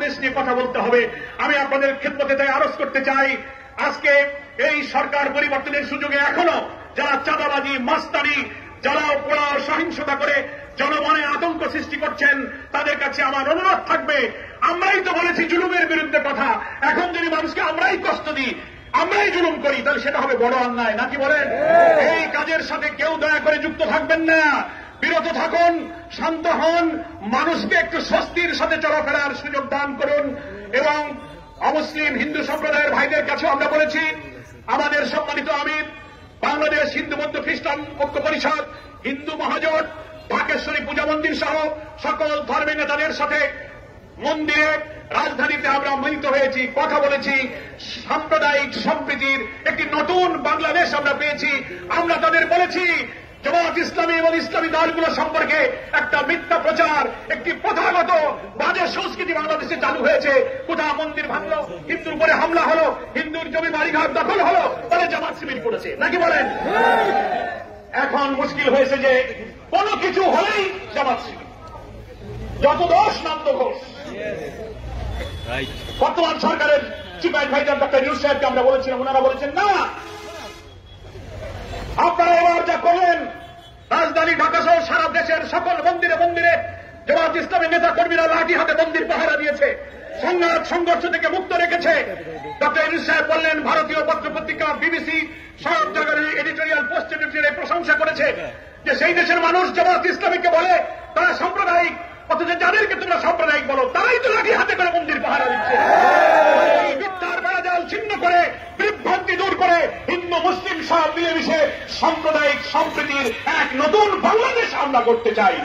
বাংলাদেশ নিয়ে কথা বলতে হবে। আমি আপনাদের খেদমতে তাই আরজ করতে চাই, আজকে এই সরকার পরিবর্তনের সুযোগে এখনো যারা চাঁদাবাজি, মাস্তানি, যারা পোড়া সহিংসতা করে জনমনে আতঙ্ক সৃষ্টি করছেন, তাদের কাছে আমার অনুরোধ থাকবে, আমরাই তো বলেছি জুলুমের বিরুদ্ধে কথা, এখন যদি মানুষকে আমরাই কষ্ট দিই, আমরাই জুলুম করি, তাহলে সেটা হবে বড় অন্যায়, নাকি বলেন? এই কাজের সাথে কেউ দয়া করে যুক্ত থাকবেন না, বিরত থাকুন, শান্ত হন, মানুষকে একটু স্বস্তির সাথে চলাফেরার সুযোগ দান করুন। এবং অমুসলিম হিন্দু সম্প্রদায়ের ভাইদের কাছে আমরা বলেছি, আমাদের সম্মানিত আমির, বাংলাদেশ হিন্দু বৌদ্ধ খ্রিস্টান ঐক্য পরিষদ, হিন্দু মহাজোট, ঢাকেশ্বরী পূজা মন্দির সহ সকল ধর্মের নেতাদের সাথে মন্দিরে, রাজধানীতে আমরা মিলিত হয়েছি, কথা বলেছি, সাম্প্রদায়িক সম্প্রীতির একটি নতুন বাংলাদেশ আমরা পেয়েছি। আমরা তাদের বলেছি জামাত ইসলামী এবং ইসলামী দলগুলো সম্পর্কে একটা মিথ্যা প্রচার, একটি প্রথাগত বাজে সংস্কৃতি বাংলাদেশে চালু হয়েছে। কোথাও মন্দির ভাঙলো, হিন্দুর উপরে হামলা হলো, হিন্দুর জমি বাড়িঘর দখল হলো, বলে জামাত শিবির করেছে, নাকি বলেন? এখন মুশকিল হয়েছে যে কোনো কিছু হলেই জামাত শিবির, যত দোষ নাম তো ঘোষ। বর্তমান সরকারের চিফ অ্যাডভাইজার ডক্টর ইউনূস সাহেবকে আমরা বলেছিলাম, ওনারা বলেছেন না, আপনারা এবার যা করলেন, রাজধানী ঢাকা সহ সারা দেশের সকল মন্দিরে মন্দিরে জামাত ইসলামী নেতা কর্মীরা লাঠি হাতে মন্দির পাহারা দিয়েছে, সংঘাত সংঘর্ষ থেকে মুক্ত রেখেছে। ডক্টর ইউনূস সাহেব বললেন, ভারতীয় পত্র পত্রিকা, বিবিসি সব জায়গায় এডিটোরিয়াল পোস্ট এডিটোরিয়াল প্রশংসা করেছে যে সেই দেশের মানুষ জামাত ইসলামীকে বলে তারা সাম্প্রদায়িক, অথচ যাদেরকে তোমরা সাম্প্রদায়িক বলো তারাই তো লাঠি হাতে করে মন্দির পাহারা দিচ্ছে। এই মিথ্যার বেড়াজাল ছিন্ন করে, বিভ্রান্তি দূর করে, হিন্দু মুসলিম সব মিলেমিশে সাম্প্রদায়িক সম্প্রীতির এক নতুন বাংলাদেশ আমরা করতে চাই।